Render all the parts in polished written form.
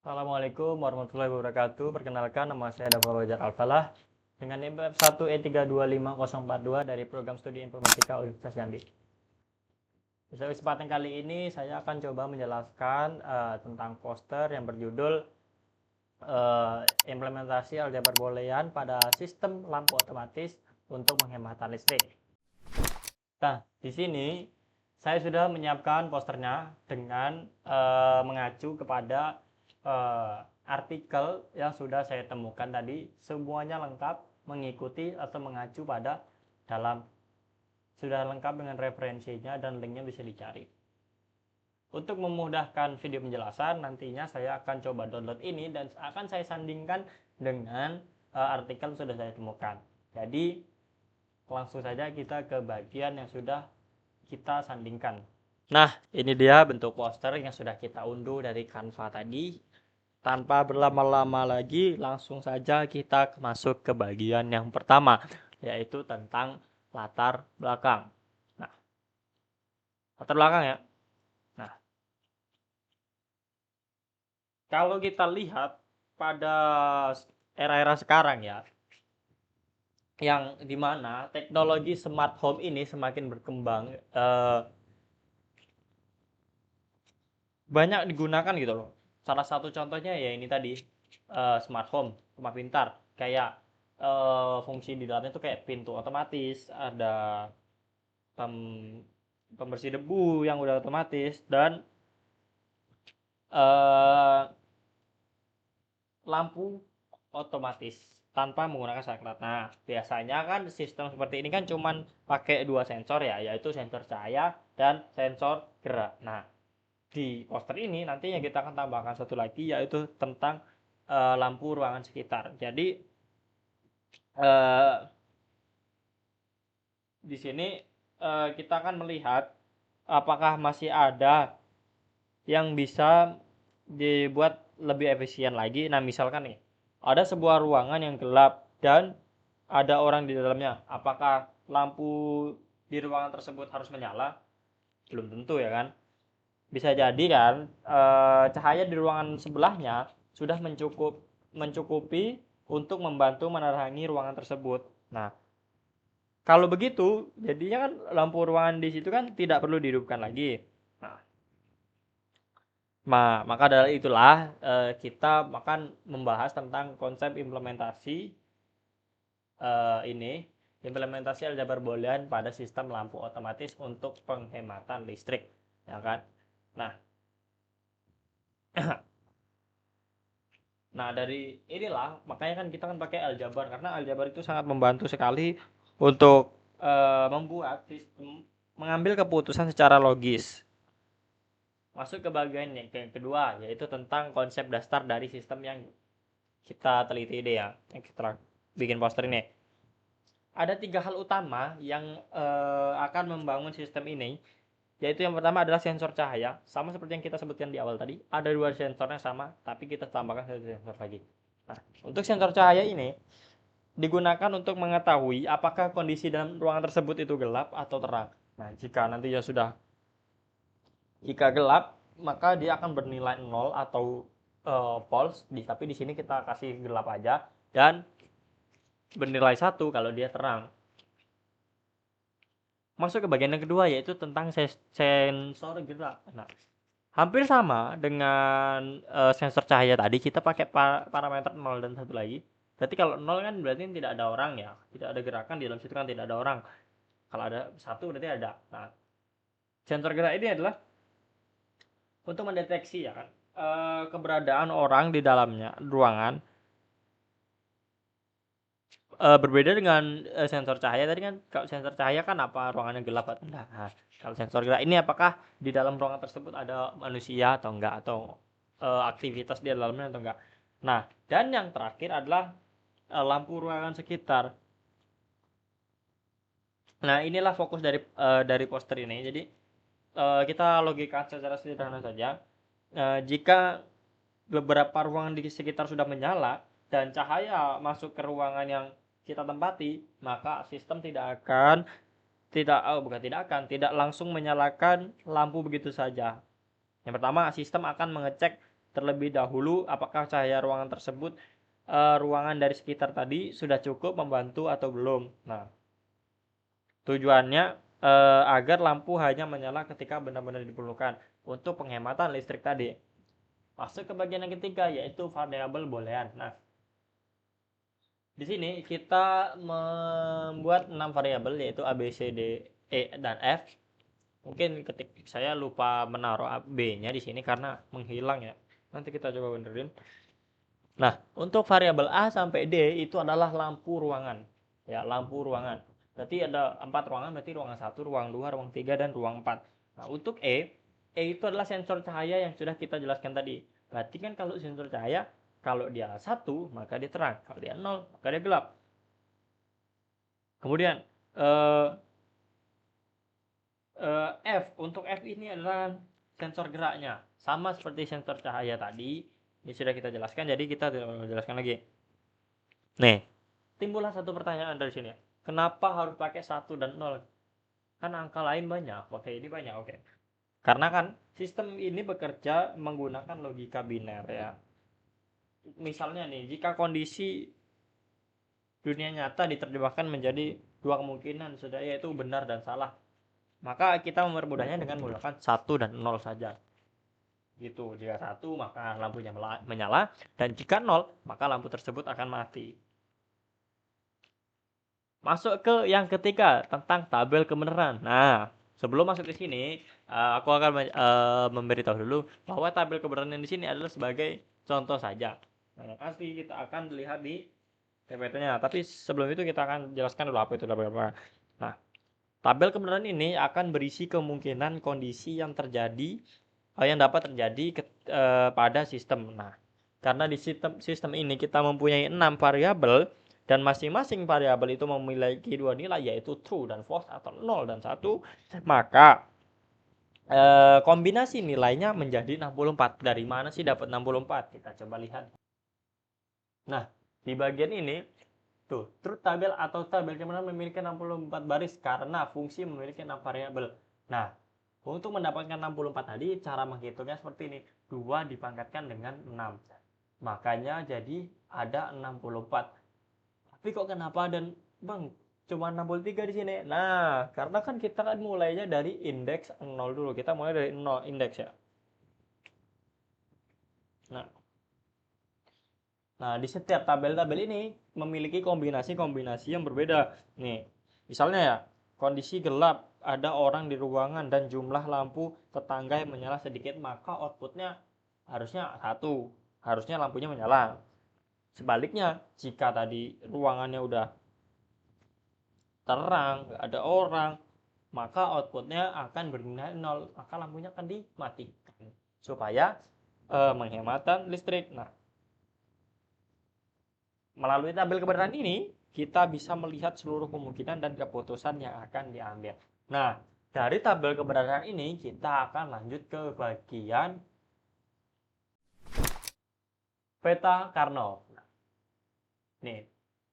Assalamualaikum warahmatullahi wabarakatuh. Perkenalkan, nama saya Dafa Wajar Alfalah dengan NIM 1E325042 dari Program Studi Informatika Universitas Jambi. Pada kesempatan kali ini saya akan coba menjelaskan tentang poster yang berjudul implementasi aljabar boolean pada sistem lampu otomatis untuk penghematan listrik. Nah, di sini saya sudah menyiapkan posternya dengan mengacu kepada artikel yang sudah saya temukan tadi. Semuanya lengkap mengikuti atau mengacu pada dalam, sudah lengkap dengan referensinya dan linknya bisa dicari. Untuk memudahkan video penjelasan, nantinya saya akan coba download ini dan akan saya sandingkan dengan artikel yang sudah saya temukan. Jadi langsung saja kita ke bagian yang sudah kita sandingkan. Nah, ini dia bentuk poster yang sudah kita unduh dari Canva tadi. Tanpa berlama-lama lagi, langsung saja kita masuk ke bagian yang pertama, yaitu tentang latar belakang. Nah, latar belakang ya. Nah, kalau kita lihat pada era-era sekarang ya, yang dimana teknologi smart home ini semakin berkembang, banyak digunakan gitu loh. Salah satu contohnya ya ini tadi, smart home, rumah pintar, kayak fungsi di dalamnya tuh kayak pintu otomatis, ada pembersih debu yang udah otomatis, dan lampu otomatis tanpa menggunakan saklar. Nah, biasanya kan sistem seperti ini kan cuman pakai dua sensor ya, yaitu sensor cahaya dan sensor gerak. Nah, di poster ini nantinya kita akan tambahkan satu lagi, yaitu tentang lampu ruangan sekitar. Jadi di sini kita akan melihat apakah masih ada yang bisa dibuat lebih efisien lagi. Nah, misalkan nih, ada sebuah ruangan yang gelap dan ada orang di dalamnya. Apakah lampu di ruangan tersebut harus menyala? Belum tentu ya kan. Bisa jadi kan cahaya di ruangan sebelahnya sudah mencukupi untuk membantu menerangi ruangan tersebut. Nah, kalau begitu, jadinya kan lampu ruangan di situ kan tidak perlu dihidupkan lagi. Maka dari itulah kita akan membahas tentang konsep implementasi implementasi aljabar boolean pada sistem lampu otomatis untuk penghematan listrik, ya kan? Nah, nah dari inilah makanya kan kita kan pakai aljabar, karena aljabar itu sangat membantu sekali untuk membuat sistem mengambil keputusan secara logis. Masuk ke bagian yang kedua, yaitu tentang konsep dasar dari sistem yang kita teliti ini ya, yang kita bikin poster ini. Ada 3 hal utama yang akan membangun sistem ini, yaitu yang pertama adalah sensor cahaya, sama seperti yang kita sebutkan di awal tadi. Ada 2 sensornya sama, tapi kita tambahkan 1 sensor lagi. Nah, untuk sensor cahaya ini digunakan untuk mengetahui apakah kondisi dalam ruangan tersebut itu gelap atau terang. Nah, jika gelap, maka dia akan bernilai 0 atau false, tapi di sini kita kasih gelap aja, dan bernilai 1 kalau dia terang. Masuk ke bagian yang kedua, yaitu tentang sensor gerak. Nah, hampir sama dengan sensor cahaya tadi, kita pakai parameter 0 dan 1 lagi. Berarti kalau 0 kan berarti tidak ada orang ya, tidak ada gerakan di dalam situ kan, tidak ada orang. Kalau ada 1 berarti ada. Nah, sensor gerak ini adalah untuk mendeteksi ya kan keberadaan orang di dalamnya ruangan. Berbeda dengan sensor cahaya tadi kan. Kalau sensor cahaya kan apa ruangannya gelap atau enggak. Nah, kalau sensor gerak ini apakah di dalam ruangan tersebut ada manusia atau enggak, atau aktivitas di dalamnya atau enggak. Nah, dan yang terakhir adalah lampu ruangan sekitar. Nah, inilah fokus dari poster ini. Jadi kita logika secara sederhana saja. Jika beberapa ruangan di sekitar sudah menyala dan cahaya masuk ke ruangan yang kita tempati, maka sistem tidak langsung menyalakan lampu begitu saja. Yang pertama, sistem akan mengecek terlebih dahulu apakah cahaya ruangan tersebut ruangan dari sekitar tadi sudah cukup membantu atau belum. Nah, tujuannya agar lampu hanya menyala ketika benar-benar diperlukan untuk penghematan listrik tadi. Masuk ke bagian yang ketiga, yaitu variabel boolean. Nah, di sini kita membuat 6 variabel, yaitu A, B, C, D, E, dan F. Mungkin saya lupa menaruh B-nya di sini karena menghilang ya. Nanti kita coba benerin. Nah, untuk variabel A sampai D itu adalah lampu ruangan. Ya, lampu ruangan. Berarti ada 4 ruangan, berarti ruangan 1, ruang 2, ruang 3, dan ruang 4. Nah, untuk E itu adalah sensor cahaya yang sudah kita jelaskan tadi. Berarti kan kalau sensor cahaya, kalau dia 1, maka dia terang. Kalau dia 0, maka dia gelap. Kemudian, F. Untuk F ini adalah sensor geraknya. Sama seperti sensor cahaya tadi. Ini sudah kita jelaskan, jadi kita tidak jelaskan lagi. Nih, timbullah satu pertanyaan dari sini. Kenapa harus pakai 1 dan 0? Kan angka lain banyak. Oke, ini banyak. Oke. Karena kan sistem ini bekerja menggunakan logika biner ya. Misalnya nih, jika kondisi dunia nyata diterjemahkan menjadi dua kemungkinan saja, yaitu benar dan salah. Maka kita mempermudahnya dengan menggunakan 1 dan 0 saja. Gitu. Jika 1 maka lampunya menyala, dan jika 0 maka lampu tersebut akan mati. Masuk ke yang ketiga, tentang tabel kebenaran. Nah, sebelum masuk ke sini, aku akan memberitahu dulu bahwa tabel kebenaran di sini adalah sebagai contoh saja. Nah, pasti kita akan lihat di PPT-nya. Tapi sebelum itu kita akan jelaskan dulu apa itu tabel kebenaran. Nah, tabel kebenaran ini akan berisi kemungkinan kondisi yang terjadi, yang dapat terjadi pada sistem. Nah, karena di sistem ini kita mempunyai 6 variabel, dan masing-masing variabel itu memiliki dua nilai, yaitu true dan false atau 0 dan 1, maka kombinasi nilainya menjadi 64. Dari mana sih dapat 64? Kita coba lihat. Nah, di bagian ini tuh, truth table atau tabel kebenaran memiliki 64 baris karena fungsi memiliki 6 variabel. Nah, untuk mendapatkan 64 tadi, cara menghitungnya seperti ini. 2 dipangkatkan dengan 6. Makanya jadi ada 64. Tapi kok kenapa dan Bang cuma 63 di sini? Nah, karena kan kita kan mulainya dari indeks 0 dulu. Kita mulai dari 0 indeks ya. Nah, di setiap tabel-tabel ini memiliki kombinasi-kombinasi yang berbeda. Nih, misalnya ya, kondisi gelap, ada orang di ruangan dan jumlah lampu tetangga yang menyala sedikit, maka outputnya harusnya 1. Harusnya lampunya menyala. Sebaliknya, jika tadi ruangannya udah terang, nggak ada orang, maka outputnya akan bernilai 0, maka lampunya akan dimatikan supaya menghematan listrik. Nah, melalui tabel kebenaran ini kita bisa melihat seluruh kemungkinan dan keputusan yang akan diambil. Nah, dari tabel kebenaran ini kita akan lanjut ke bagian peta Karnaugh. Nih,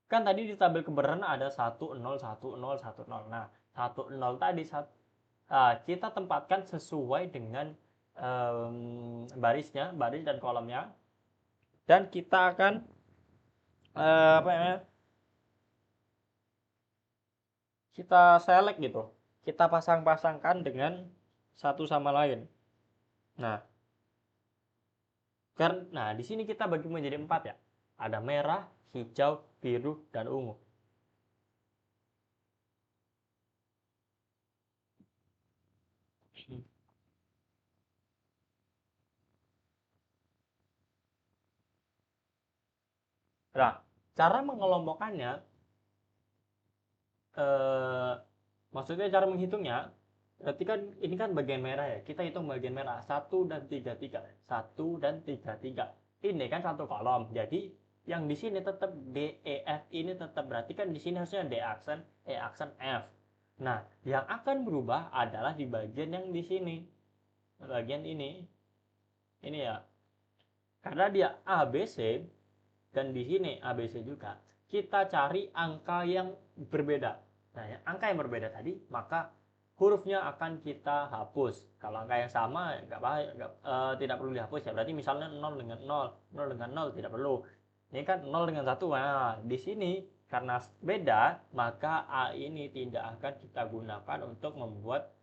kan tadi di tabel kebenaran ada 1 0 1 0 1 0. Nah, 1 0 tadi kita tempatkan sesuai dengan barisnya, baris dan kolomnya. Dan kita akan kita select gitu. Kita pasang-pasangkan dengan satu sama lain. Nah, karena di sini kita bagi menjadi 4 ya. Ada merah, hijau, biru, dan ungu. Nah, cara mengelompokkannya, maksudnya cara menghitungnya, berarti kan ini kan bagian merah ya. Kita hitung bagian merah 1 dan 3 3. 1 dan 3 3. Ini kan satu kolom. Jadi yang di sini tetap D E F ini tetap, berarti kan di sini harusnya D aksen, E aksen, F. Nah, yang akan berubah adalah di bagian yang di sini. Bagian ini. Ini ya. Karena dia A B C dan di sini A B C juga. Kita cari angka yang berbeda. Nah, angka yang berbeda tadi, maka hurufnya akan kita hapus. Kalau angka yang sama nggak apa, tidak perlu dihapus ya. Berarti misalnya 0 dengan 0, 0 dengan 0 tidak perlu. Ini kan 0 dengan 1. Nah, di sini karena beda, maka A ini tidak akan kita gunakan untuk membuat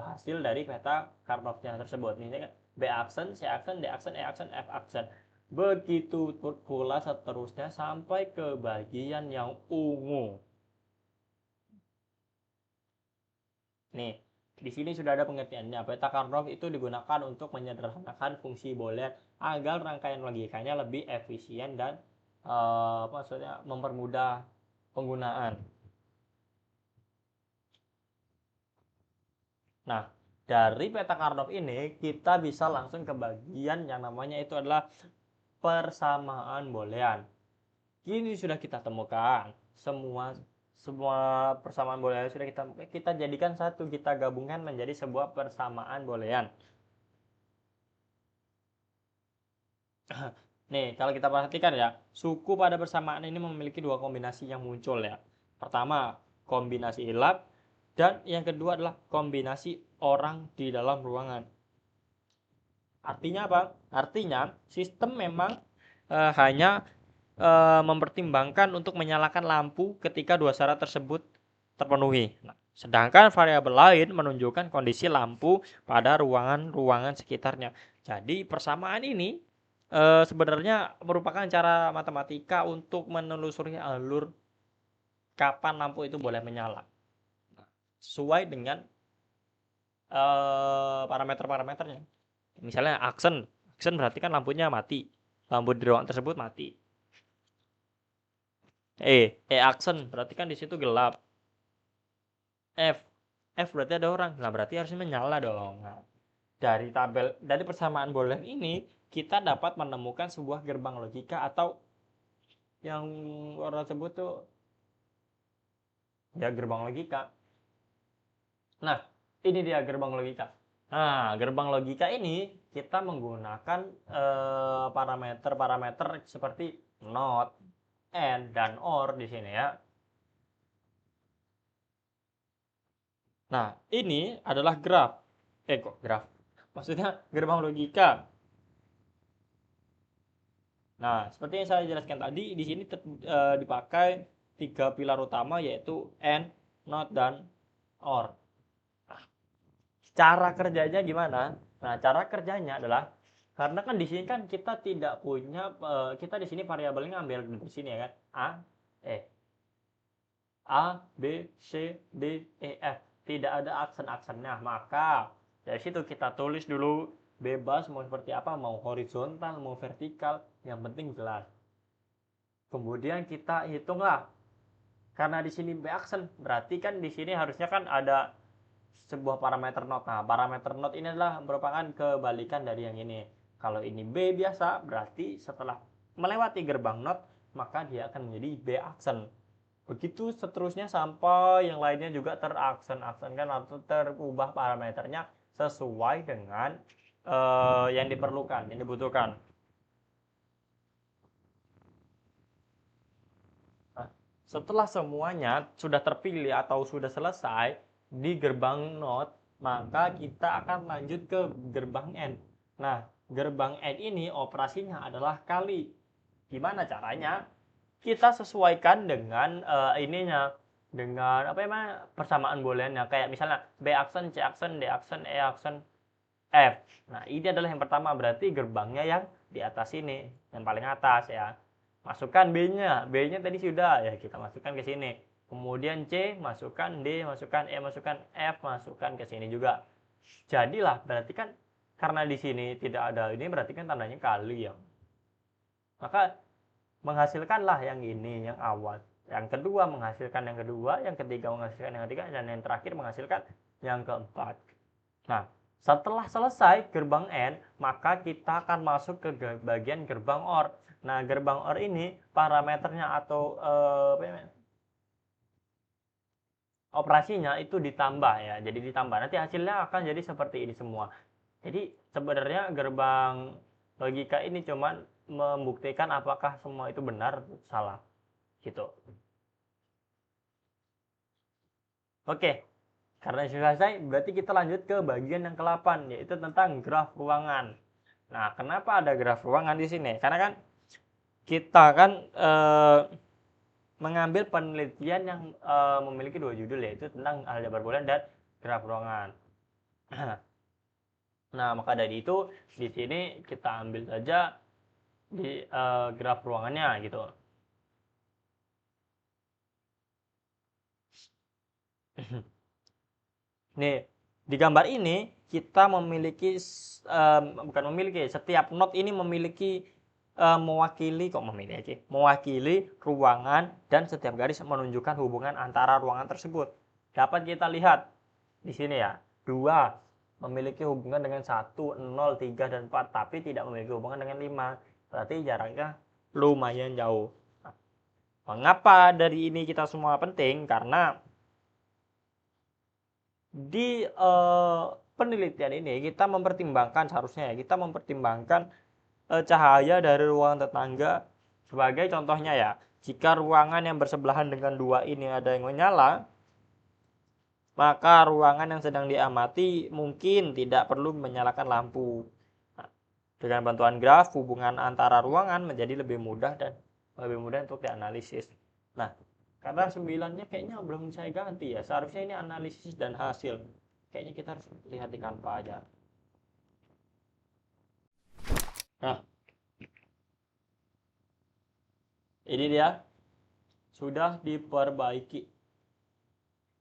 hasil dari peta Karpovnya tersebut. Ini kan B aksen, C aksen, D aksen, E aksen, F aksen. Begitu pula seterusnya sampai ke bagian yang ungu. Nih, di sini sudah ada pengertiannya. Peta Karpov itu digunakan untuk menyederhanakan fungsi boolean agar rangkaian logikanya lebih efisien dan maksudnya mempermudah penggunaan. Nah, dari peta Karpov ini kita bisa langsung ke bagian yang namanya itu adalah persamaan boolean. Ini sudah kita temukan semua persamaan boolean sudah kita jadikan satu, kita gabungkan menjadi sebuah persamaan boolean. Nih, kalau kita perhatikan ya, suku pada persamaan ini memiliki dua kombinasi yang muncul ya. Pertama, kombinasi hilap, dan yang kedua adalah kombinasi orang di dalam ruangan. Artinya apa? Artinya sistem memang hanya mempertimbangkan untuk menyalakan lampu ketika dua syarat tersebut terpenuhi. Nah, sedangkan variabel lain menunjukkan kondisi lampu pada ruangan-ruangan sekitarnya. Jadi persamaan ini sebenarnya merupakan cara matematika untuk menelusuri alur kapan lampu itu boleh menyala. Sesuai dengan parameter-parameternya. Misalnya aksen berarti kan lampunya mati. Lampu di ruangan tersebut mati. Aksen berarti kan di situ gelap. F berarti ada orang. Nah, berarti harusnya menyala dong. Nah, dari persamaan boolean ini kita dapat menemukan sebuah gerbang logika atau yang orang sebut tuh ya gerbang logika. Nah, ini dia gerbang logika. Nah, gerbang logika ini kita menggunakan parameter-parameter seperti not, and, dan or di sini ya. Nah, ini adalah graf. Kok graf? Maksudnya gerbang logika. Nah, seperti yang saya jelaskan tadi, di sini dipakai 3 pilar utama yaitu and, not, dan or. Nah, cara kerjanya gimana? Nah, cara kerjanya adalah karena kan di sini kan kita tidak punya kita di sini variabelnya ambil di sini ya kan. A, B, C, D, E, F. Tidak ada aksen-aksennya. Maka dari situ kita tulis dulu bebas mau seperti apa, mau horizontal, mau vertikal, yang penting jelas. Kemudian kita hitunglah. Karena di sini B aksen, berarti kan di sini harusnya kan ada sebuah parameter not. Nah, parameter not ini adalah merupakan kebalikan dari yang ini. Kalau ini B biasa, berarti setelah melewati gerbang not, maka dia akan menjadi B aksen. Begitu seterusnya sampai yang lainnya juga teraksen-aksenkan atau terubah parameternya sesuai dengan yang diperlukan, yang dibutuhkan. Nah, setelah semuanya sudah terpilih atau sudah selesai di gerbang not, maka kita akan lanjut ke gerbang end. Nah, gerbang end ini operasinya adalah kali. Gimana caranya? Kita sesuaikan dengan ininya, dengan apa namanya, persamaan booleannya, kayak misalnya B aksen, C aksen, D aksen, E aksen, F. Nah, ini adalah yang pertama, berarti gerbangnya yang di atas ini, yang paling atas ya. Masukkan B-nya. B-nya tadi sudah ya, kita masukkan ke sini. Kemudian C, masukkan D, masukkan E, masukkan F, masukkan ke sini juga. Jadilah berarti kan karena di sini tidak ada ini, berarti kan tandanya kali ya. Maka menghasilkanlah yang ini, yang awal. Yang kedua menghasilkan yang kedua, yang ketiga menghasilkan yang ketiga, dan yang terakhir menghasilkan yang keempat. Nah, setelah selesai gerbang N, maka kita akan masuk ke bagian gerbang OR. Nah, gerbang OR ini parameternya atau operasinya itu ditambah ya. Jadi ditambah. Nanti hasilnya akan jadi seperti ini semua. Jadi sebenarnya gerbang logika ini cuman membuktikan apakah semua itu benar atau salah gitu. Oke, Karena sudah selesai, berarti kita lanjut ke bagian yang ke-8, yaitu tentang graf ruangan. Nah, kenapa ada graf ruangan di sini? Karena kan kita kan mengambil penelitian yang memiliki 2 judul, yaitu tentang aljabar boolean dan graf ruangan. Nah, maka dari itu di sini kita ambil saja di graf ruangannya gitu. Nih, di gambar ini kita memiliki bukan memiliki, setiap not ini memiliki mewakili ruangan, dan setiap garis menunjukkan hubungan antara ruangan tersebut. Dapat kita lihat di sini ya, 2 memiliki hubungan dengan 1, 0, 3, dan 4, tapi tidak memiliki hubungan dengan 5. Berarti jaraknya lumayan jauh. Nah, mengapa dari ini kita semua penting? Karena di penelitian ini kita mempertimbangkan, seharusnya ya, kita mempertimbangkan cahaya dari ruangan tetangga. Sebagai contohnya ya, jika ruangan yang bersebelahan dengan 2 ini ada yang menyala, maka ruangan yang sedang diamati mungkin tidak perlu menyalakan lampu. Nah, dengan bantuan graf, hubungan antara ruangan menjadi lebih mudah dan lebih mudah untuk dianalisis. Nah, karena 9-nya kayaknya belum saya ganti ya, seharusnya ini analisis dan hasil. Kayaknya kita harus lihat di Canva aja. Nah, ini dia, sudah diperbaiki.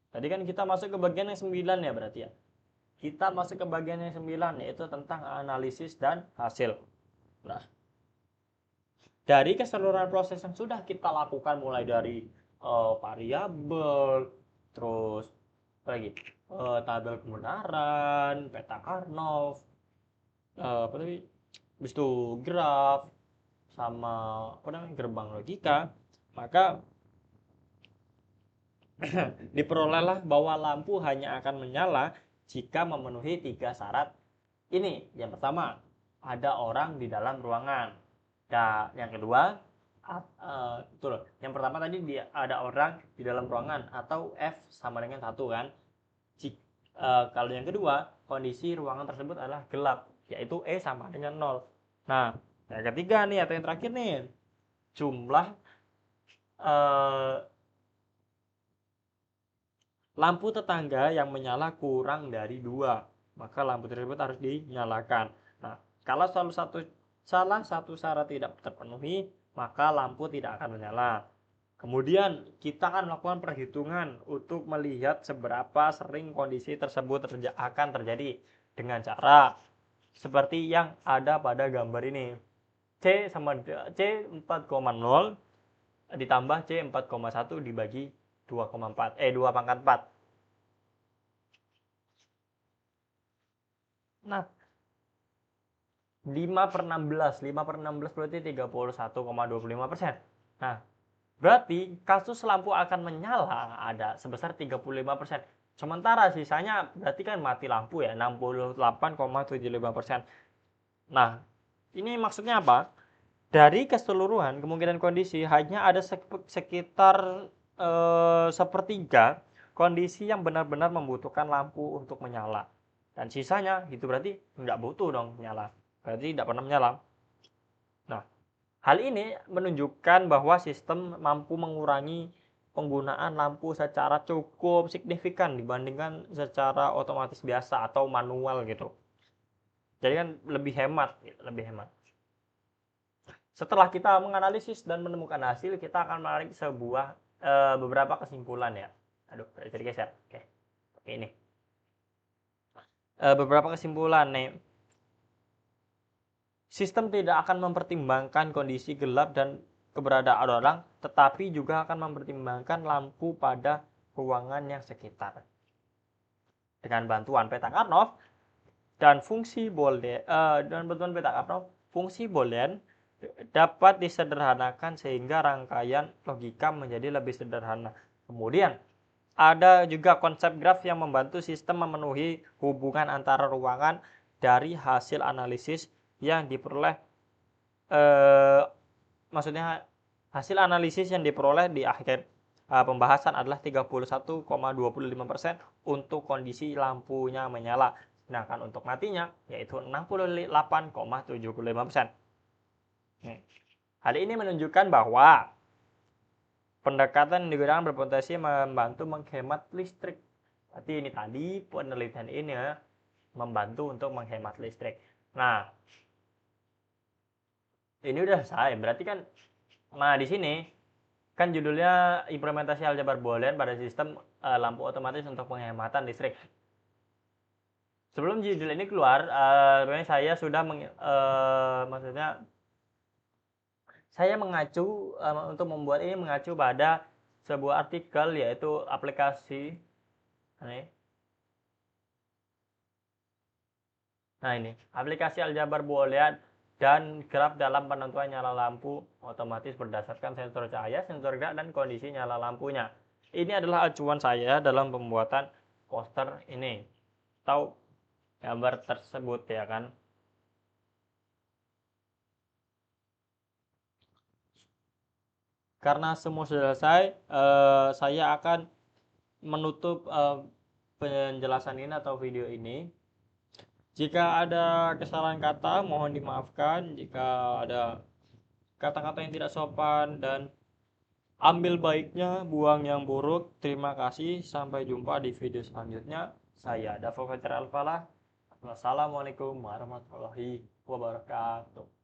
Tadi kan kita masuk ke bagian yang 9 ya berarti ya. Kita masuk ke bagian yang 9, yaitu tentang analisis dan hasil. Nah, dari keseluruhan proses yang sudah kita lakukan, mulai dari variabel, terus apa lagi, tabel kebenaran, peta Karnoff, apa tadi, habis itu graf, sama apa namanya, gerbang logika, maka diperolehlah bahwa lampu hanya akan menyala jika memenuhi 3 syarat ini. Yang pertama, ada orang di dalam ruangan. Dan yang kedua, betul. Yang pertama tadi ada orang di dalam ruangan, atau F sama dengan 1 kan. Kalau yang kedua, kondisi ruangan tersebut adalah gelap, yaitu E sama dengan 0. Nah, yang ketiga nih, atau yang terakhir nih, jumlah lampu tetangga yang menyala kurang dari 2, maka lampu tersebut harus dinyalakan. Nah, kalau salah satu syarat tidak terpenuhi, maka lampu tidak akan menyala. Kemudian kita akan melakukan perhitungan untuk melihat seberapa sering kondisi tersebut akan terjadi dengan cara seperti yang ada pada gambar ini. C 4,0 ditambah C 4,1 dibagi 2,4, 2 pangkat 4. Nah, 5/16 berarti 31,25%. Nah, berarti kasus lampu akan menyala ada sebesar 35%. Sementara sisanya berarti kan mati lampu ya, 68,75%. Nah, ini maksudnya apa? Dari keseluruhan kemungkinan kondisi hanya ada sekitar sepertiga kondisi yang benar-benar membutuhkan lampu untuk menyala. Dan sisanya itu berarti nggak butuh dong menyala. Berarti tidak pernah menyala. Nah, hal ini menunjukkan bahwa sistem mampu mengurangi penggunaan lampu secara cukup signifikan dibandingkan secara otomatis biasa atau manual gitu. Jadi kan lebih hemat. Setelah kita menganalisis dan menemukan hasil, kita akan menarik beberapa kesimpulan ya. Aduh, jadi geser. Oke, ini beberapa kesimpulan nih. Sistem tidak akan mempertimbangkan kondisi gelap dan keberadaan orang, tetapi juga akan mempertimbangkan lampu pada ruangan yang sekitar. Dengan bantuan peta Karnoff dan fungsi Boolean, dapat disederhanakan sehingga rangkaian logika menjadi lebih sederhana. Kemudian ada juga konsep graf yang membantu sistem memenuhi hubungan antara ruangan dari hasil analisis yang diperoleh, maksudnya hasil analisis yang diperoleh di akhir pembahasan adalah 31,25% untuk kondisi lampunya menyala. Sedangkan untuk matinya yaitu 68,75%. Hal ini menunjukkan bahwa pendekatan yang digunakan berpotensi membantu menghemat listrik. Berarti ini tadi penelitian ini membantu untuk menghemat listrik. Nah, ini udah selesai. Berarti kan, nah di sini kan judulnya implementasi aljabar boolean pada sistem lampu otomatis untuk penghematan listrik. Sebelum judul ini keluar, saya sudah maksudnya saya mengacu untuk membuat ini mengacu pada sebuah artikel, yaitu aplikasi ini. Nah, ini aplikasi aljabar boolean dan graf dalam penentuan nyala lampu otomatis berdasarkan sensor cahaya, sensor gerak, dan kondisi nyala lampunya. Ini adalah acuan saya dalam pembuatan poster ini atau gambar tersebut, ya kan. Karena semua sudah selesai, saya akan menutup penjelasan ini atau video ini. Jika ada kesalahan kata, mohon dimaafkan. Jika ada kata-kata yang tidak sopan, dan ambil baiknya, buang yang buruk. Terima kasih. Sampai jumpa di video selanjutnya. Saya Davo Fajar Alfalah. Wassalamualaikum warahmatullahi wabarakatuh.